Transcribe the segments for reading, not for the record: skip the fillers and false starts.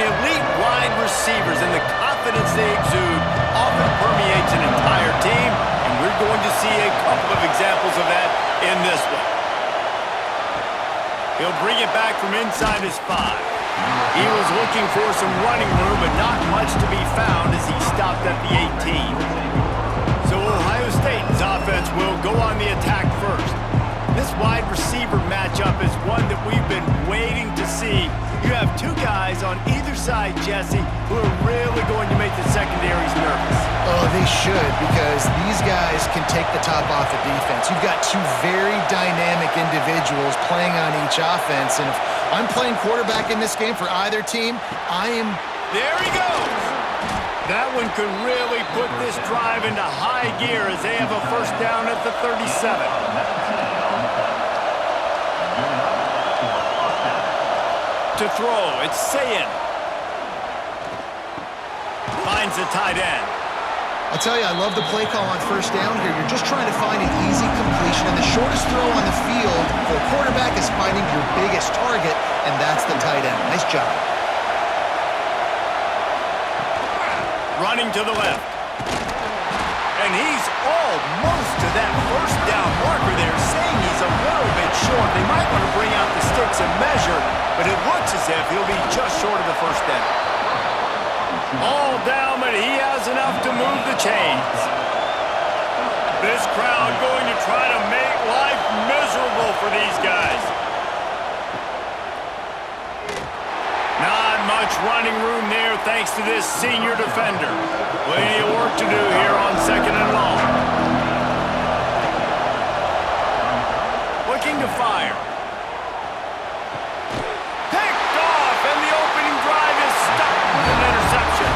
elite wide receivers and the confidence they exude often permeates an entire team, and we're going to see a couple of examples of that in this one. He'll bring it back from inside his 5. He was looking for some running room, but not much to be found as he stopped at the 18. So Ohio State's offense will go on the attack first. This wide receiver matchup is one that we've been waiting to see. You have two guys on either side, Jesse, who are really going to make the secondaries nervous. Oh, they should, because these guys can take the top off the defense. You've got two very dynamic individuals playing on each offense, and if I'm playing quarterback in this game for either team, I am... There he goes! That one could really put this drive into high gear as they have a first down at the 37. To throw, it's Sayin. Finds the tight end. I tell you, I love the play call on first down here. You're just trying to find an easy completion, and the shortest throw on the field for a quarterback is finding your biggest target, and that's the tight end. Nice job. Running to the left. And he's almost to that first down marker there, saying he's a little bit short. They might want to bring out the sticks and measure, but it looks as if he'll be just short of the first down. All down, but he has enough to move the chains. This crowd going to try to make life miserable for these guys. Not much running room there thanks to this senior defender. Plenty of work to do here on second and long. Looking to fire. Picked off, and the opening drive is stopped with an interception.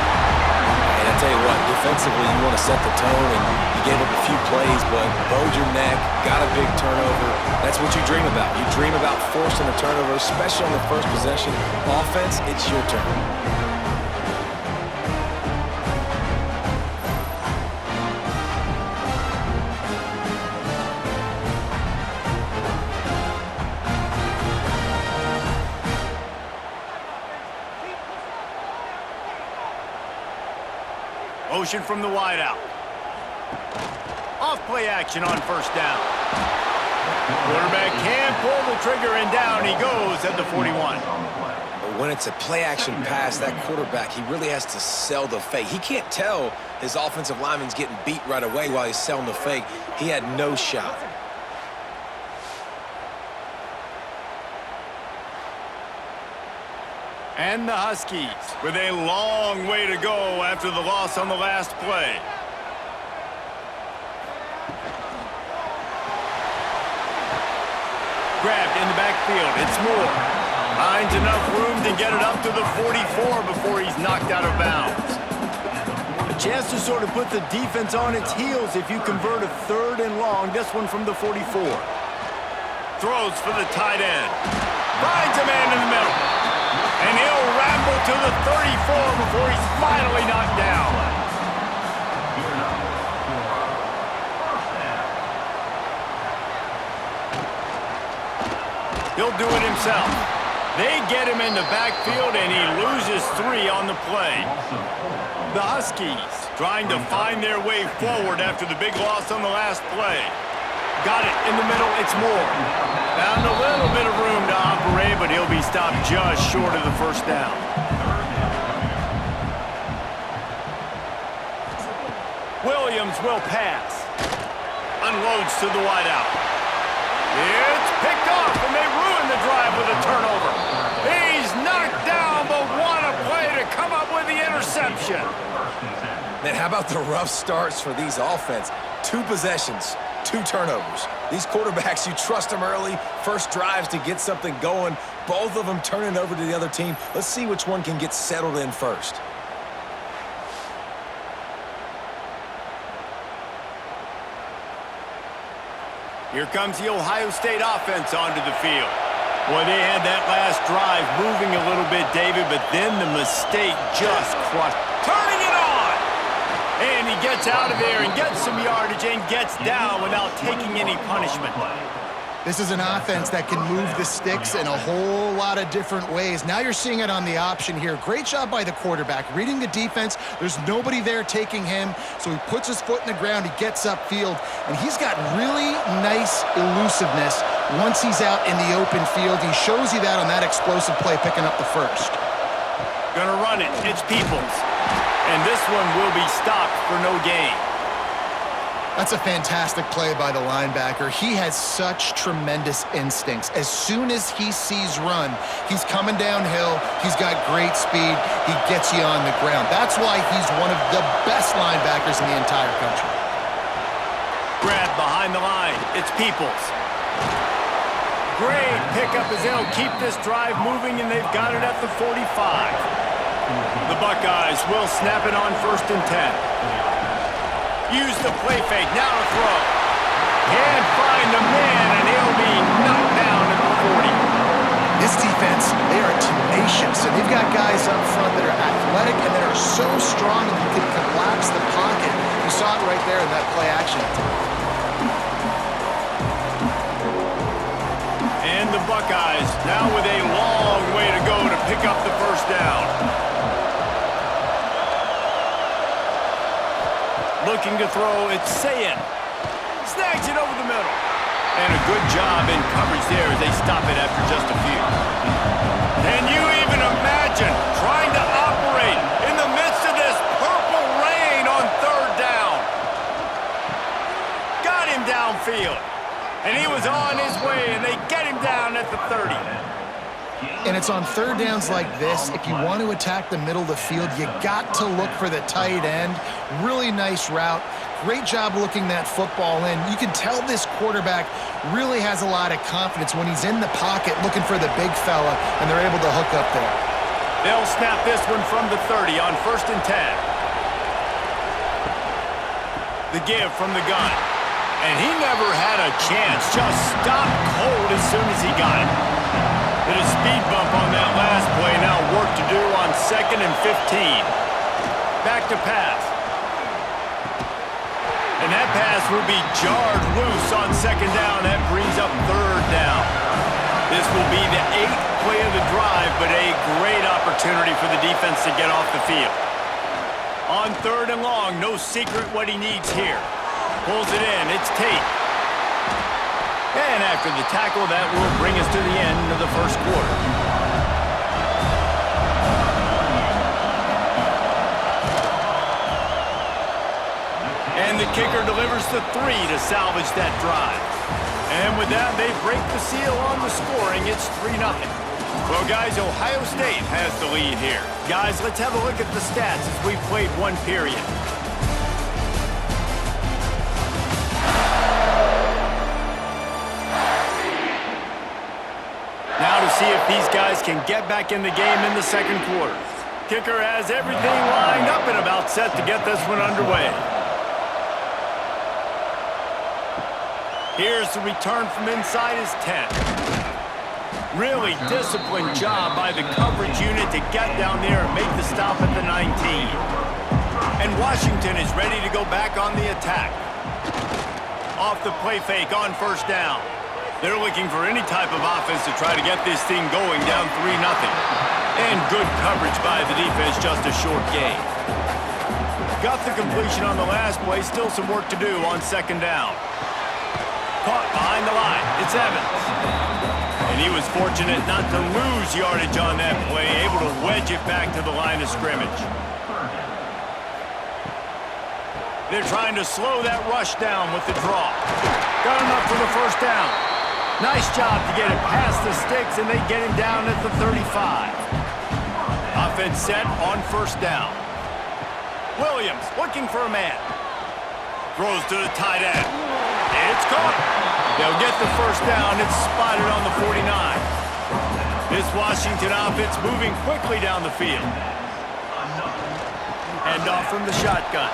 And I tell you what, defensively you want to set the tone, and you gave up a few plays, but bowed your neck, got a big turnover. That's what you dream about. You dream about forcing a turnover, especially on the first possession. Offense, it's your turn. Motion from the wideout. Off play action on first down. Quarterback can pull the trigger, and down he goes at the 41. But when it's a play-action pass, that quarterback, he really has to sell the fake. He can't tell his offensive lineman's getting beat right away while he's selling the fake. He had no shot. And the Huskies with a long way to go after the loss on the last play. Grabbed in the backfield. It's Moore. Finds enough room to get it up to the 44 before he's knocked out of bounds. A chance to sort of put the defense on its heels if you convert a third and long. This one from the 44. Throws for the tight end. Finds a man in the middle. And he'll ramble to the 34 before he's finally knocked down. He'll do it himself. They get him in the backfield, and he loses 3 on the play. The Huskies trying to find their way forward after the big loss on the last play. Got it in the middle. It's Moore. Found a little bit of room to operate, but he'll be stopped just short of the first down. Williams will pass. Unloads to the wideout. It's picked off, and they ruin the drive with a turnover. He's knocked down, but what a play to come up with the interception. Man, how about the rough starts for these offense? 2 possessions, 2 turnovers. These quarterbacks, you trust them early, first drives to get something going. Both of them turning over to the other team. Let's see which one can get settled in first. Here comes the Ohio State offense onto the field. Boy, they had that last drive moving a little bit, David, but then the mistake just crushed. Turning it on! And he gets out of there and gets some yardage and gets down without taking any punishment. This is an offense that can move the sticks in a whole lot of different ways. Now you're seeing it on the option here. Great job by the quarterback. Reading the defense, there's nobody there taking him, so he puts his foot in the ground, he gets upfield, and he's got really nice elusiveness once he's out in the open field. He shows you that on that explosive play, picking up the first. Gonna run it. It's Peoples. And this one will be stopped for no gain. That's a fantastic play by the linebacker. He has such tremendous instincts. As soon as he sees run, he's coming downhill. He's got great speed. He gets you on the ground. That's why he's one of the best linebackers in the entire country. Grab behind the line. It's Peoples. Great pickup as they'll keep this drive moving, and they've got it at the 45. The Buckeyes will snap it on 1st and 10. Use the play fake, now to throw. Can't find the man, and he'll be knocked down at the 40. This defense, they are tenacious, and they've got guys up front that are athletic and that are so strong that you can collapse the pocket. You saw it right there in that play action. And the Buckeyes now with a long way to go to pick up the first down. Looking to throw, it's Sayin. Snags it over the middle. And a good job in coverage there as they stop it after just a few. Can you even imagine trying to operate in the midst of this purple rain on 3rd down? Got him downfield. And he was on his way, and they get him down at the 30. And it's on 3rd downs like this. If you want to attack the middle of the field, you got to look for the tight end. Really nice route. Great job looking that football in. You can tell this quarterback really has a lot of confidence when he's in the pocket looking for the big fella, and they're able to hook up there. They'll snap this one from the 30 on 1st and 10. The give from the gun. And he never had a chance. Just stopped cold as soon as he got it. Did a speed bump on that last play. Now work to do on 2nd and 15. Back to pass. And that pass will be jarred loose on 2nd down. That brings up 3rd down. This will be the 8th play of the drive, but a great opportunity for the defense to get off the field. On 3rd and long, no secret what he needs here. Pulls it in. It's Tate. And after the tackle, that will bring us to the end of the first quarter. And the kicker delivers the 3 to salvage that drive. And with that, they break the seal on the scoring. It's 3-0. Well, guys, Ohio State has the lead here. Guys, let's have a look at the stats as we've played one period. Now to see if these guys can get back in the game in the second quarter. Kicker has everything lined up and about set to get this one underway. Here's the return from inside his 10. Really disciplined job by the coverage unit to get down there and make the stop at the 19. And Washington is ready to go back on the attack. Off the play fake on 1st down. They're looking for any type of offense to try to get this thing going down 3-0. And good coverage by the defense, just a short gain. Got the completion on the last play, still some work to do on 2nd down. Caught behind the line, it's Evans. And he was fortunate not to lose yardage on that play, able to wedge it back to the line of scrimmage. They're trying to slow that rush down with the draw. Got enough for the 1st down. Nice job to get it past the sticks, and they get him down at the 35. Offense set on 1st down. Williams looking for a man. Throws to the tight end. It's caught. They'll get the 1st down. It's spotted on the 49. This Washington offense moving quickly down the field. Hand off from the shotgun.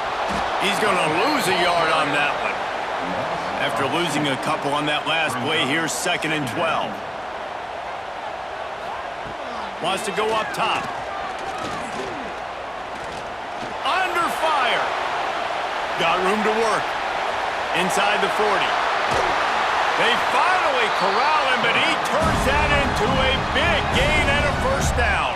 He's going to lose a yard on that one. After losing a couple on that last play, here's 2nd and 12. Wants to go up top. Under fire. Got room to work. Inside the 40. They finally corral him, but he turns that into a big gain and a first down.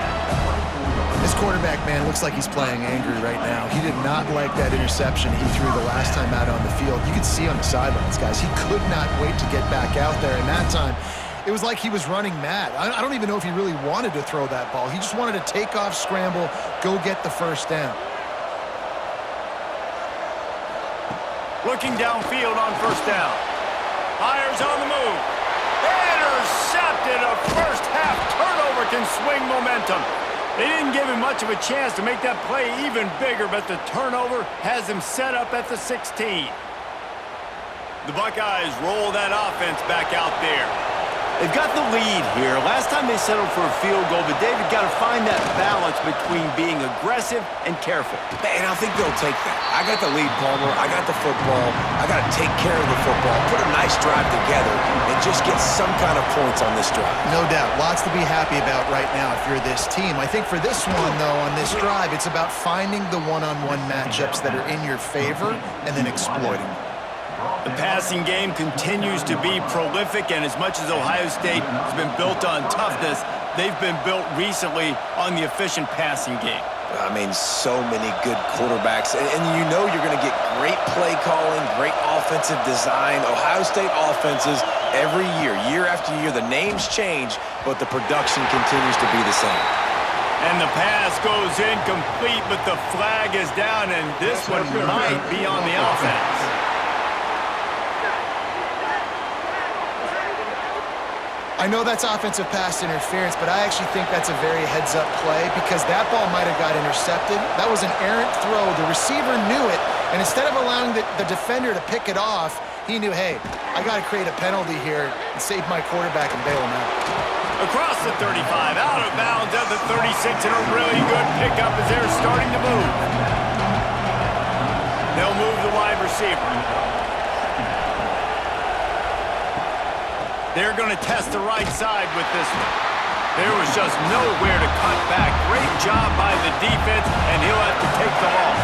This quarterback, man, looks like he's playing angry right now. He did not like that interception he threw the last time out on the field. You could see on the sidelines, guys, he could not wait to get back out there. And that time, it was like he was running mad. I don't even know if he really wanted to throw that ball. He just wanted to take off, scramble, go get the first down. Looking downfield on first down. Fires on the move. Intercepted. A first half turnover can swing momentum. They didn't give him much of a chance to make that play even bigger, but the turnover has him set up at the 16. The Buckeyes roll that offense back out there. They've got the lead here. Last time they settled for a field goal, but David got to find that balance between being aggressive and careful. And I think they'll take that. I got the lead, Palmer. I got the football. I got to take care of the football, put a nice drive together, and just get some kind of points on this drive. No doubt. Lots to be happy about right now if you're this team. I think for this one, though, on this drive, it's about finding the one-on-one matchups that are in your favor and then exploiting them. The passing game continues to be prolific, and as much as Ohio State has been built on toughness, they've been built recently on the efficient passing game. I mean, so many good quarterbacks, and you know you're going to get great play calling, great offensive design. Ohio State offenses every year after year, the names change, but the production continues to be the same. And the pass goes incomplete, but the flag is down, and this one might be on the offense. I know that's offensive pass interference, but I actually think that's a very heads-up play because that ball might have got intercepted. That was an errant throw. The receiver knew it, and instead of allowing the defender to pick it off, he knew, hey, I got to create a penalty here and save my quarterback and bail him out. Across the 35, out of bounds at the 36, and a really good pickup as they're starting to move. They'll move the wide receiver. They're going to test the right side with this one. There was just nowhere to cut back. Great job by the defense, and he'll have to take the loss.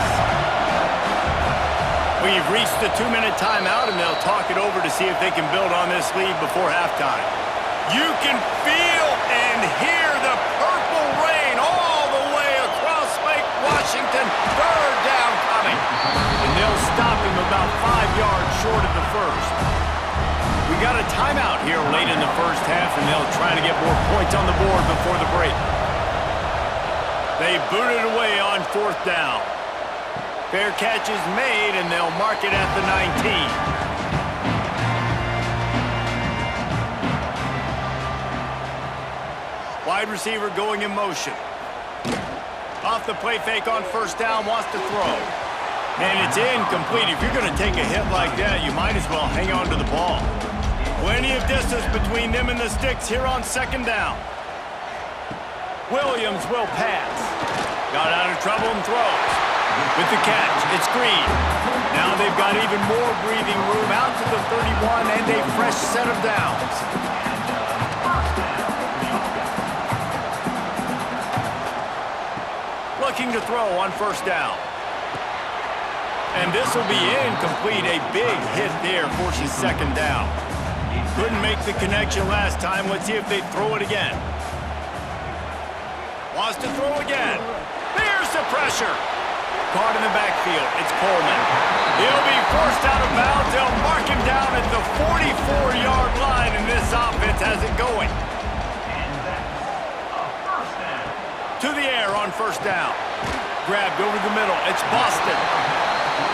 We've reached the 2-minute timeout, and they'll talk it over to see if they can build on this lead before halftime. You can feel and hear the purple rain all the way across Lake Washington. Third down coming. And they'll stop him about 5 yards short of the first. We got a timeout here late in the first half, and they'll try to get more points on the board before the break. They boot it away on fourth down. Fair catch is made, and they'll mark it at the 19. Wide receiver going in motion. Off the play fake on first down, wants to throw. And it's incomplete. If you're going to take a hit like that, you might as well hang on to the ball. Plenty of distance between them and the sticks here on second down. Williams will pass. Got out of trouble and throws. With the catch, it's Green. Now they've got even more breathing room out to the 31 and a fresh set of downs. Looking to throw on first down. And this will be incomplete. A big hit there forces second down. Couldn't make the connection last time. Let's see if they throw it again. Wants to throw again. There's the pressure. Caught in the backfield. It's Coleman. He'll be forced out of bounds. They'll mark him down at the 44-yard line, and this offense has it going. To the air on first down. Grabbed over the middle. It's Boston.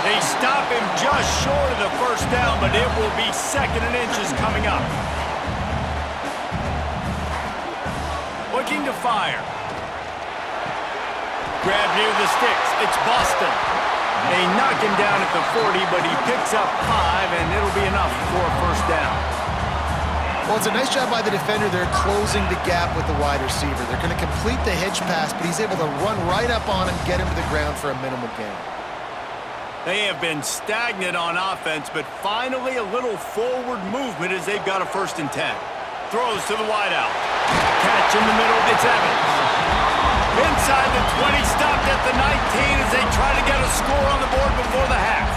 They stop him just short of the first down, but it will be second and inches coming up. Looking to fire. Grab near the sticks. It's Boston. They knock him down at the 40, but he picks up 5, and it'll be enough for a first down. Well, it's a nice job by the defender. They're closing the gap with the wide receiver. They're going to complete the hitch pass, but he's able to run right up on him, get him to the ground for a minimal gain. They have been stagnant on offense, but finally a little forward movement as they've got a 1st and 10. Throws to the wideout. Catch in the middle, it's Evans. Inside the 20, stopped at the 19 as they try to get a score on the board before the half.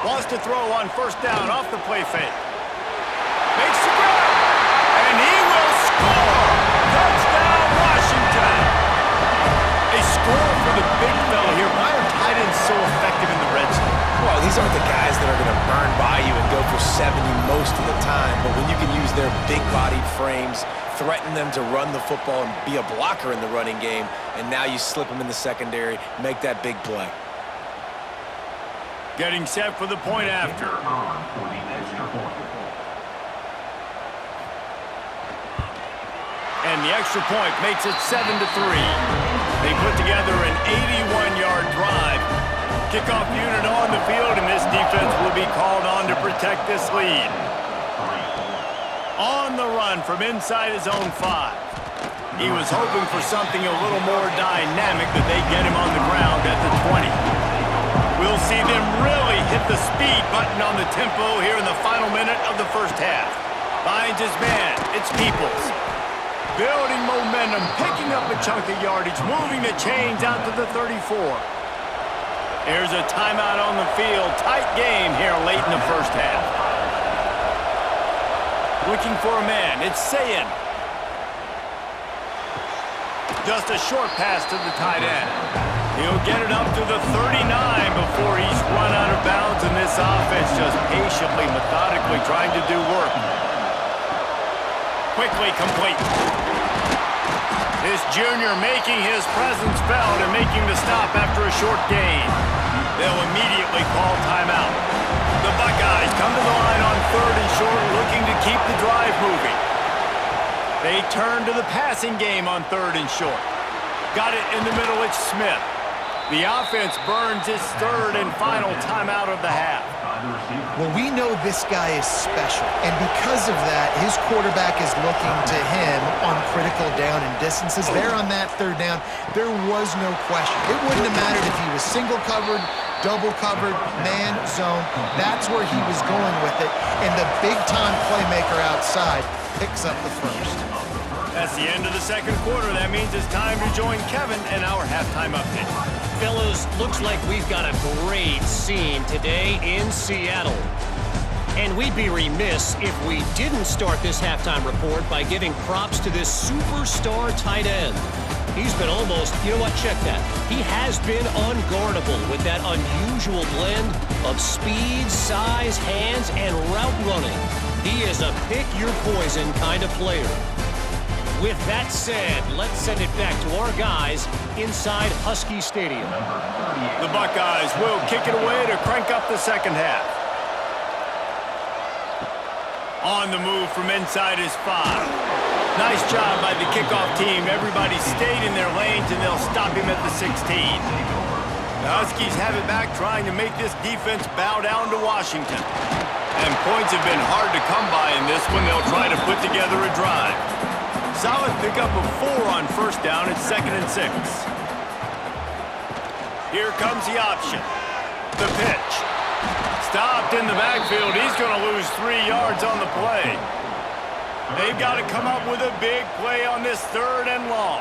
Wants wants to throw on first down off the play fake. Makes the grab, and he will score! Touchdown, Washington! A score for the big fella here. Why are tight ends so effective in the red zone? Well, these aren't the guys that are going to burn by you and go for 70 most of the time, but when you can use their big-bodied frames, threaten them to run the football and be a blocker in the running game, and now you slip them in the secondary, make that big play. Getting set for the point after. And the extra point makes it 7-3. They put together an 81-yard drive. Kickoff unit on the field, and this defense will be called on to protect this lead. On the run from inside his own 5. He was hoping for something a little more dynamic, that they get him on the ground at the 20. We'll see them really hit the speed button on the tempo here in the final minute of the first half. Finds his man. It's Peoples. Building momentum, picking up a chunk of yardage, moving the chains out to the 34. Here's a timeout on the field. Tight game here late in the first half. Looking for a man. It's Sayin. Just a short pass to the tight end. He'll get it up to the 39 before he's run out of bounds, and this offense just patiently, methodically trying to do work. Quickly complete. This junior making his presence felt and making the stop after a short gain. They'll immediately call timeout. The Buckeyes come to the line on 3rd and short, looking to keep the drive moving. They turn to the passing game on 3rd and short. Got it in the middle, it's Smith. The offense burns its 3rd and final timeout of the half. Well, we know this guy is special, and because of that, his quarterback is looking to him on critical down and distances. There on that 3rd down, there was no question. It wouldn't have mattered if he was single covered, double covered, man, zone. That's where he was going with it, and the big-time playmaker outside picks up the first. That's the end of the second quarter. That means it's time to join Kevin and our halftime update. Fellas, looks like we've got a great scene today in Seattle. And we'd be remiss if we didn't start this halftime report by giving props to this superstar tight end. He's been almost, you know what, check that. He has been unguardable with that unusual blend of speed, size, hands, and route running. He is a pick-your-poison kind of player. With that said, let's send it back to our guys inside Husky Stadium. The Buckeyes will kick it away to crank up the second half. On the move from inside his 5. Nice job by the kickoff team. Everybody stayed in their lanes, and they'll stop him at the 16. The Huskies have it back, trying to make this defense bow down to Washington. And points have been hard to come by in this one. They'll try to put together a drive. Solid pickup of 4 on first down. It's 2nd and 6. Here comes the option. The pitch. Stopped in the backfield. He's going to lose 3 yards on the play. They've got to come up with a big play on this 3rd and long.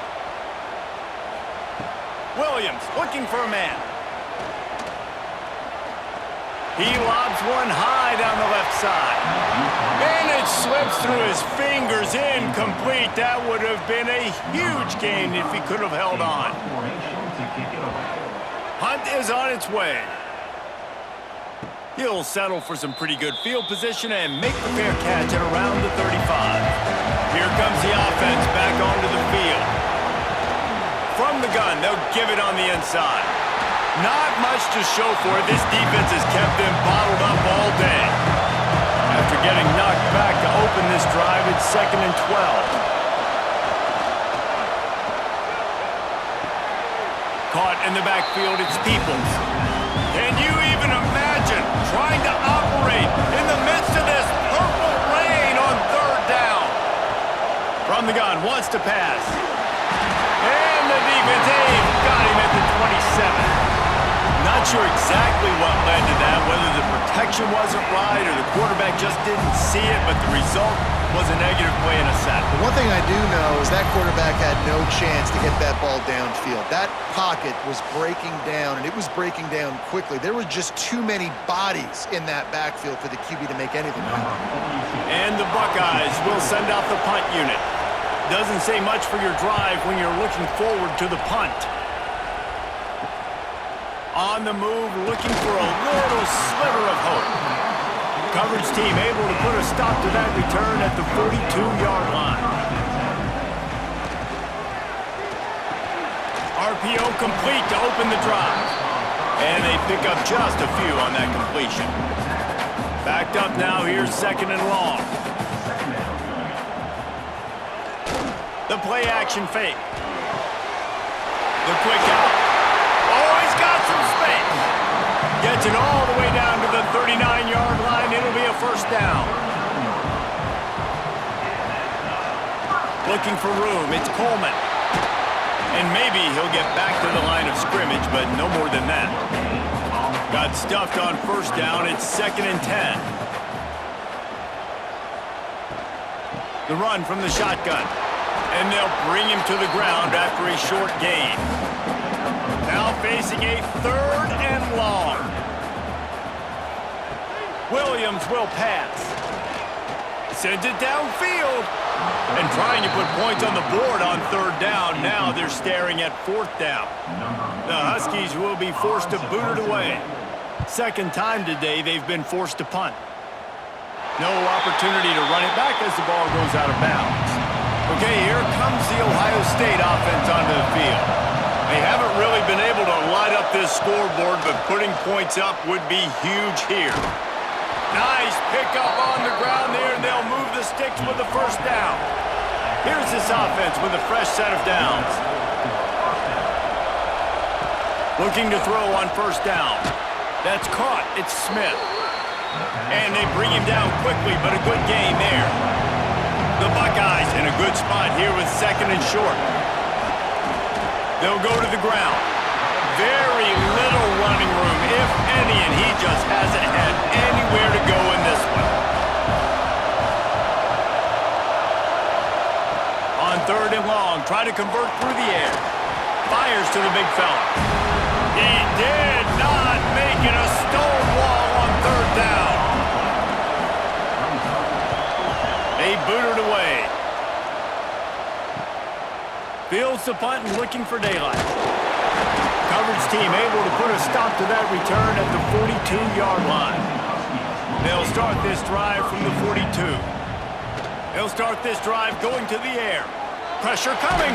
Williams looking for a man. He lobs one high down the left side. And it slips through his fingers, incomplete. That would have been a huge gain if he could have held on. Hunt is on its way. He'll settle for some pretty good field position and make the fair catch at around the 35. Here comes the offense back onto the field. From the gun, they'll give it on the inside. Not much to show for it. This defense has kept them bottled up all day. After getting knocked back to open this drive, it's 2nd and 12. Caught in the backfield, it's Peoples. Can you even imagine trying to operate in the midst of this purple rain on 3rd down? From the gun, wants to pass. And the defense got him at the 27. Not Not sure exactly what led to that, whether the protection wasn't right or the quarterback just didn't see it, but the result was a negative play and a sack. The one thing I do know is that quarterback had no chance to get that ball downfield. That pocket was breaking down, and it was breaking down quickly. There were just too many bodies in that backfield for the QB to make anything happen. And the Buckeyes will send out the punt unit. Doesn't say much for your drive when you're looking forward to the punt. On the move, looking for a little sliver of hope. Coverage team able to put a stop to that return at the 42-yard line. RPO complete to open the drive. And they pick up just a few on that completion. Backed up now, here's 2nd and long. The play action fake. The quick out. Oh, he's got some space. Gets it all the way down to the 39-yard line. It'll be a first down. Looking for room. It's Coleman. And maybe he'll get back to the line of scrimmage, but no more than that. Got stuffed on first down. It's 2nd and 10. The run from the shotgun. And they'll bring him to the ground after a short gain. Now facing a 3rd and long. Williams will pass. Sends it downfield. And trying to put points on the board on 3rd down. Now they're staring at 4th down. The Huskies will be forced to boot it away. 2nd time today they've been forced to punt. No opportunity to run it back as the ball goes out of bounds. Okay, here comes the Ohio State offense onto the field. They haven't really been able to light up this scoreboard, but putting points up would be huge here. Nice pickup on the ground there, and they'll move the sticks with the first down. Here's this offense with a fresh set of downs. Looking to throw on first down. That's caught. It's Smith. And they bring him down quickly, but a good gain there. The Buckeyes in a good spot here with 2nd and short. They'll go to the ground. Very little running room, if any, and he just hasn't had anywhere to go in this one. On 3rd and long, try to convert through the air. Fires to the big fella. He did not make it a stone wall on 3rd down. They booted away. Fields the punt and looking for daylight. Coverage team able to put a stop to that return at the 42-yard line. They'll start this drive from the 42. They'll start this drive going to the air. Pressure coming.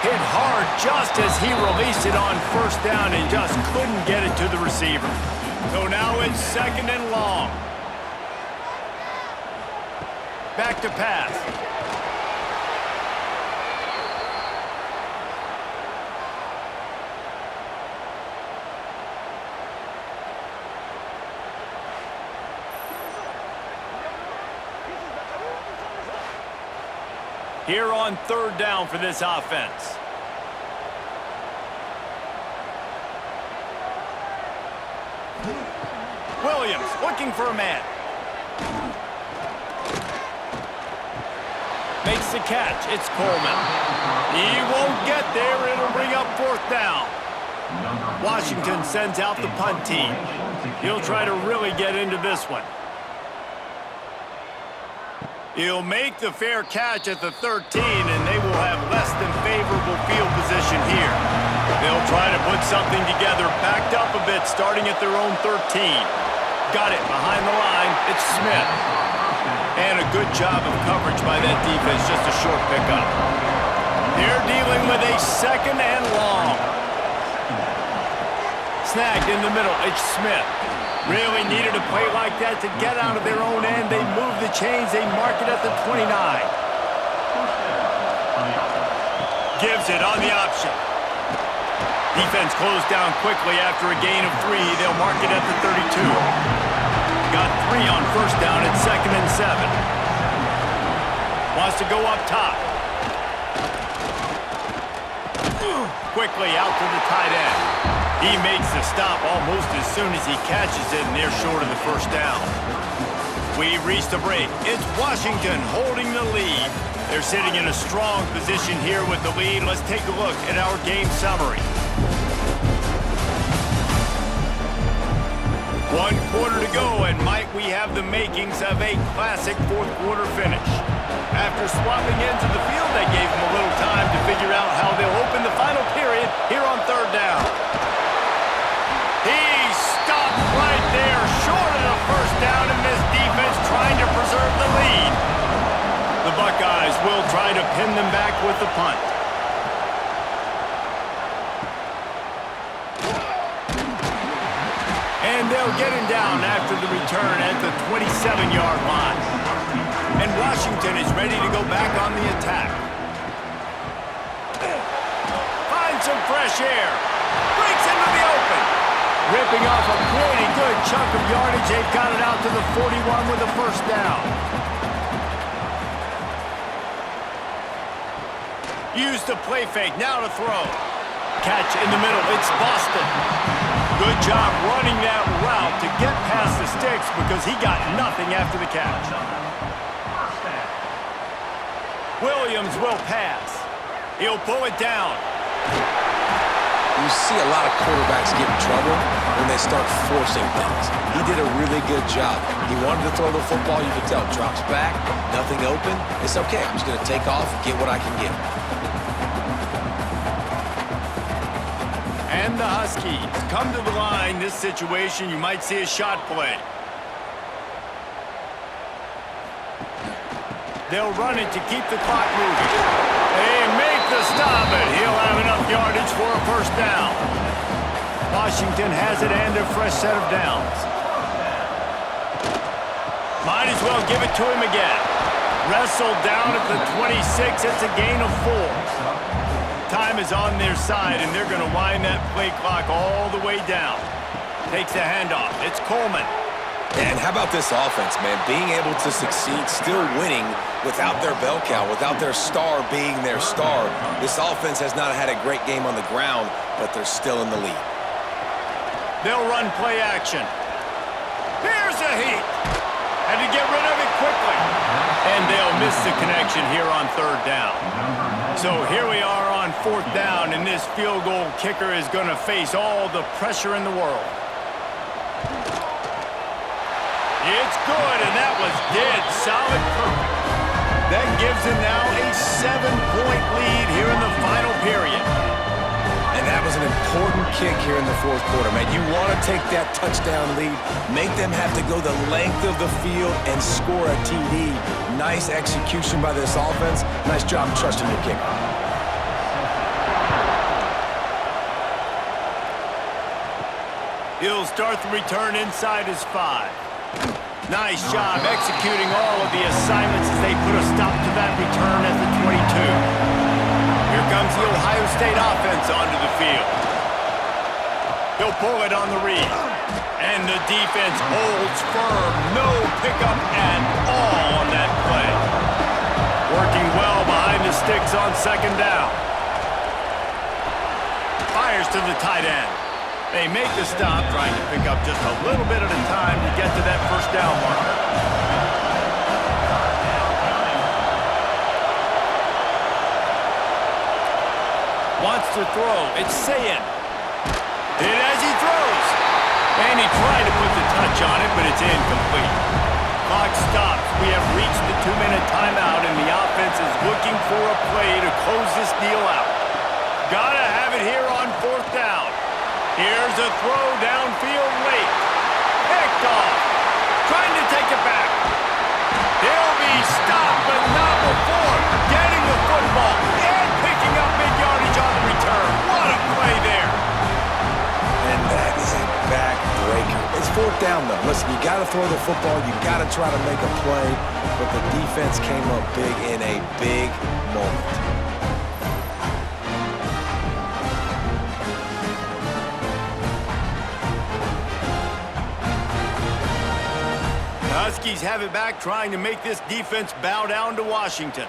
Hit hard just as he released it on first down and just couldn't get it to the receiver. So now it's 2nd and long. Back to pass. Here on 3rd down for this offense. Williams looking for a man. Makes the catch. It's Coleman. He won't get there. It'll bring up 4th down. Washington sends out the punt team. He'll try to really get into this one. He'll make the fair catch at the 13, and they will have less than favorable field position here. They'll try to put something together, backed up a bit, starting at their own 13. Got it behind the line. It's Smith. And a good job of coverage by that defense, just a short pickup. They're dealing with a 2nd and long. Snagged in the middle, it's Smith. Really needed a play like that to get out of their own end. They move the chains, they mark it at the 29. Gives it on the option. Defense closed down quickly after a gain of 3. They'll mark it at the 32. Got 3 on first down at 2nd and 7. Wants to go up top. Quickly out to the tight end. He makes the stop almost as soon as he catches it, and they're short of the first down. We've reached the break. It's Washington holding the lead. They're sitting in a strong position here with the lead. Let's take a look at our game summary. 1 quarter to go, and might we have the makings of a classic fourth quarter finish. After swapping into the field, they gave them a little time to figure out how they'll open the final period here on third down. He stopped right there, short of the first down, and this defense trying to preserve the lead. The Buckeyes will try to pin them back with the punt. And they'll get him down after the return at the 27-yard line. And Washington is ready to go back on the attack. Finds some fresh air. Breaks into the open. Ripping off a pretty good chunk of yardage. They've got it out to the 41 with a first down. Use the play fake. Now to throw. Catch in the middle. It's Boston. Good job running that route to get past the sticks because he got nothing after the catch. Williams will pass. He'll pull it down. You see a lot of quarterbacks get in trouble when they start forcing things. He did a really good job. He wanted to throw the football, you could tell. Drops back, nothing open. It's okay. I'm just going to take off and get what I can get. And the Huskies come to the line. This situation, you might see a shot play. They'll run it to keep the clock moving. They make the stop, and he'll have enough yardage for a first down. Washington has it and a fresh set of downs. Might as well give it to him again. Wrestled down at the 26. It's a gain of 4. Time is on their side, and they're going to wind that play clock all the way down. Takes the handoff. It's Coleman. And how about this offense, man? Being able to succeed, still winning without their bell cow, without their star being their star. This offense has not had a great game on the ground, but they're still in the lead. They'll run play action. Here's a heat. Had to get rid of it quickly. And they'll miss the connection here on third down. So here we are on fourth down, and this field goal kicker is going to face all the pressure in the world. It's good, and that was dead solid perfect. That gives them now a 7-point lead here in the final period. And that was an important kick here in the fourth quarter, man. You want to take that touchdown lead, make them have to go the length of the field and score a TD. Nice execution by this offense. Nice job trusting your kicker. He'll start the return inside his 5. Nice job executing all of the assignments as they put a stop to that return at the 22. Here comes the Ohio State offense onto the field. He'll pull it on the read. And the defense holds firm. No pickup at all on that play. Working well behind the sticks on second down. Fires to the tight end. They make the stop, trying to pick up just a little bit at a time to get to that first down marker. Wants to throw. It's Sayin. Hit as he throws. And he tried to put the touch on it, but it's incomplete. Clock stops. We have reached the 2-minute timeout, and the offense is looking for a play to close this deal out. Gotta have it here on fourth down. Here's a throw downfield late. Picked off. Trying to take it back. He'll be stopped, but not before getting the football and picking up big yardage on the return. What a play there. And that is a backbreaker. It's fourth down, though. Listen, you got to throw the football. You got to try to make a play. But the defense came up big in a big moment. Huskies have it back, trying to make this defense bow down to Washington.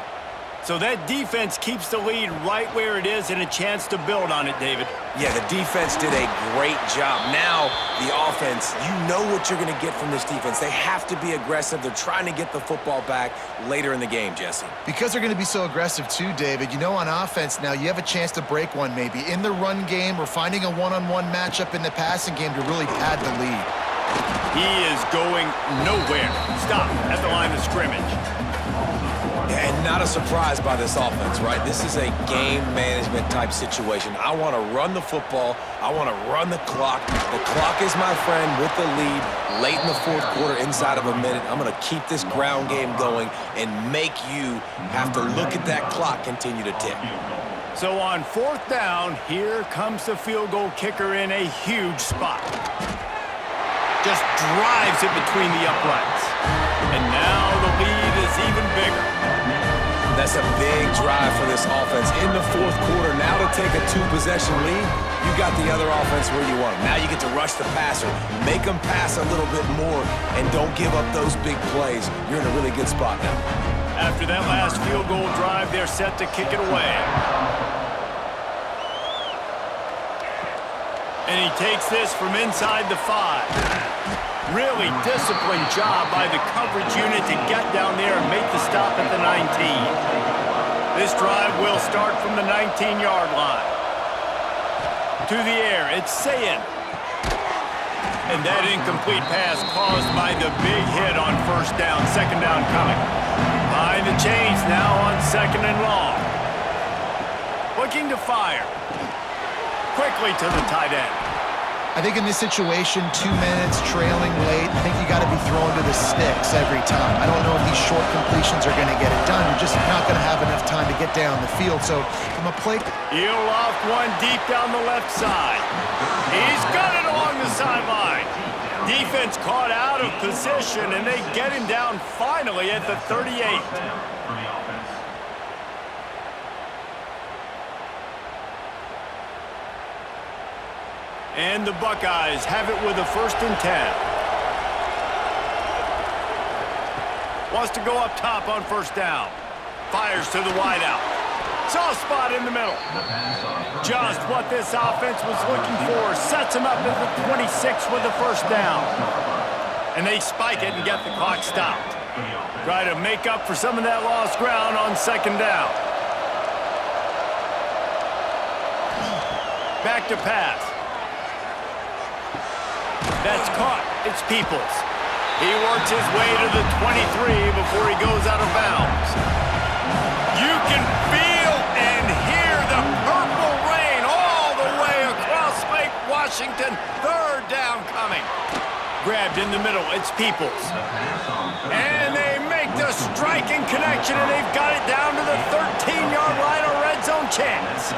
So that defense keeps the lead right where it is and a chance to build on it, David. Yeah, the defense did a great job. Now, the offense, you know what you're going to get from this defense. They have to be aggressive. They're trying to get the football back later in the game, Jesse. Because they're going to be so aggressive too, David, you know on offense now you have a chance to break one maybe in the run game or finding a one-on-one matchup in the passing game to really pad the lead. He is going nowhere. Stop at the line of scrimmage. And not a surprise by this offense, right? This is a game management type situation. I want to run the football. I want to run the clock. The clock is my friend with the lead late in the fourth quarter, inside of a minute. I'm going to keep this ground game going and make you have to look at that clock continue to tick. So on fourth down, here comes the field goal kicker in a huge spot. Just drives it between the uprights. And now the lead is even bigger. That's a big drive for this offense in the fourth quarter. Now to take a two-possession lead, you got the other offense where you want them. Now you get to rush the passer, make them pass a little bit more, and don't give up those big plays. You're in a really good spot now. After that last field goal drive, they're set to kick it away. And he takes this from inside the 5. Really disciplined job by the coverage unit to get down there and make the stop at the 19. This drive will start from the 19-yard line. To the air, it's Sayin. And that incomplete pass caused by the big hit on first down, second down coming. Behind the chains now on second and long. Looking to fire. Quickly to the tight end. I think in this situation, 2 minutes, trailing late, I think you got to be thrown to the sticks every time. I don't know if these short completions are going to get it done. You're just not going to have enough time to get down the field. So from a play... He'll loft one deep down the left side. He's got it along the sideline. Defense caught out of position, and they get him down finally at the 38. And the Buckeyes have it with a 1st and 10. Wants to go up top on first down. Fires to the wideout. Soft spot in the middle. Just what this offense was looking for. Sets him up at the 26 with the first down. And they spike it and get the clock stopped. Try to make up for some of that lost ground on second down. Back to pass. That's caught. It's Peoples. He works his way to the 23 before he goes out of bounds. You can feel and hear the purple rain all the way across Lake Washington. Third down coming. Grabbed in the middle. It's Peoples. And they make the striking connection, and they've got it down to the 13-yard line, a red zone chance.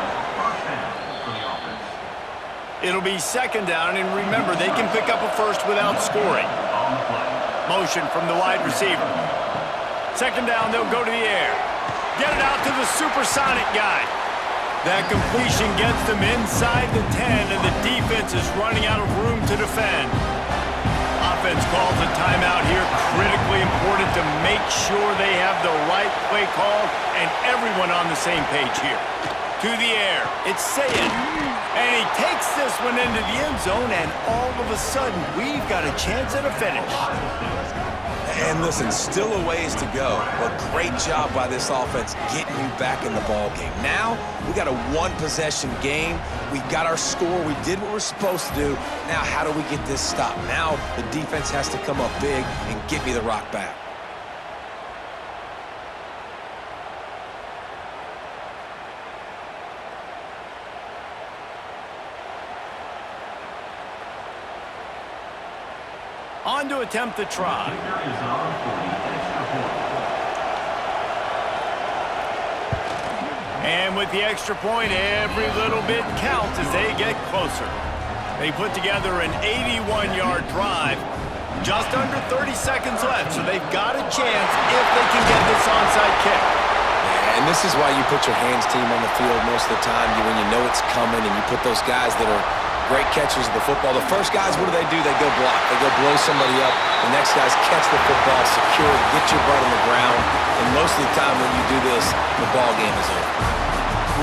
It'll be second down, and remember, they can pick up a first without scoring. Motion from the wide receiver. Second down, they'll go to the air. Get it out to the supersonic guy. That completion gets them inside the 10, and the defense is running out of room to defend. Offense calls a timeout here. Critically important to make sure they have the right play call and everyone on the same page here. To the air, it's Sayin. And he takes this one into the end zone, and all of a sudden, we've got a chance at a finish. And listen, still a ways to go, but great job by this offense getting you back in the ball game. Now, we got a one-possession game. We got our score. We did what we're supposed to do. Now, how do we get this stopped? Now, the defense has to come up big and get me the rock back. On to attempt the try. And with the extra point, every little bit counts as they get closer. They put together an 81-yard drive. Just under 30 seconds left, so they've got a chance if they can get this onside kick. And this is why you put your hands team on the field most of the time when you know it's coming, and you put those guys that are great catchers of the football. The first guys, what do? They go block. They go blow somebody up. The next guys catch the football, secure it, get your butt on the ground. And most of the time when you do this, the ball game is over.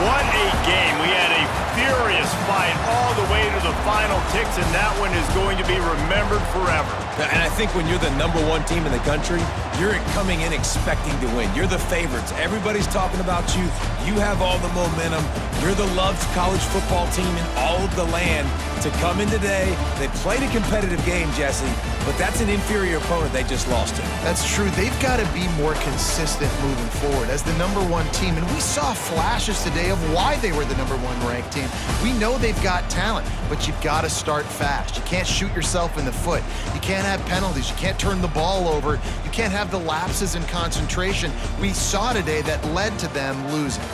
What a game. We had a furious fight all the way to the final ticks, and that one is going to be remembered forever. And I think when you're the #1 team in the country, you're coming in expecting to win. You're the favorites. Everybody's talking about you. You have all the momentum. You're the loved college football team in all of the land. To come in today, they played a competitive game, Jesse, but that's an inferior opponent they just lost to. That's true. They've got to be more consistent moving forward as the #1 team. And we saw flashes today of why they were the #1 ranked team. We know they've got talent, but you've got to start fast. You can't shoot yourself in the foot. You can't have penalties. You can't turn the ball over. You can't have the lapses in concentration we saw today that led to them losing.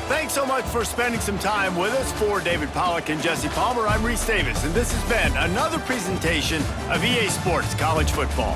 Thanks so much for spending some time with us. For David Pollack and Jesse Palmer, I'm Reese Davis, and this has been another presentation of EA Sports College Football.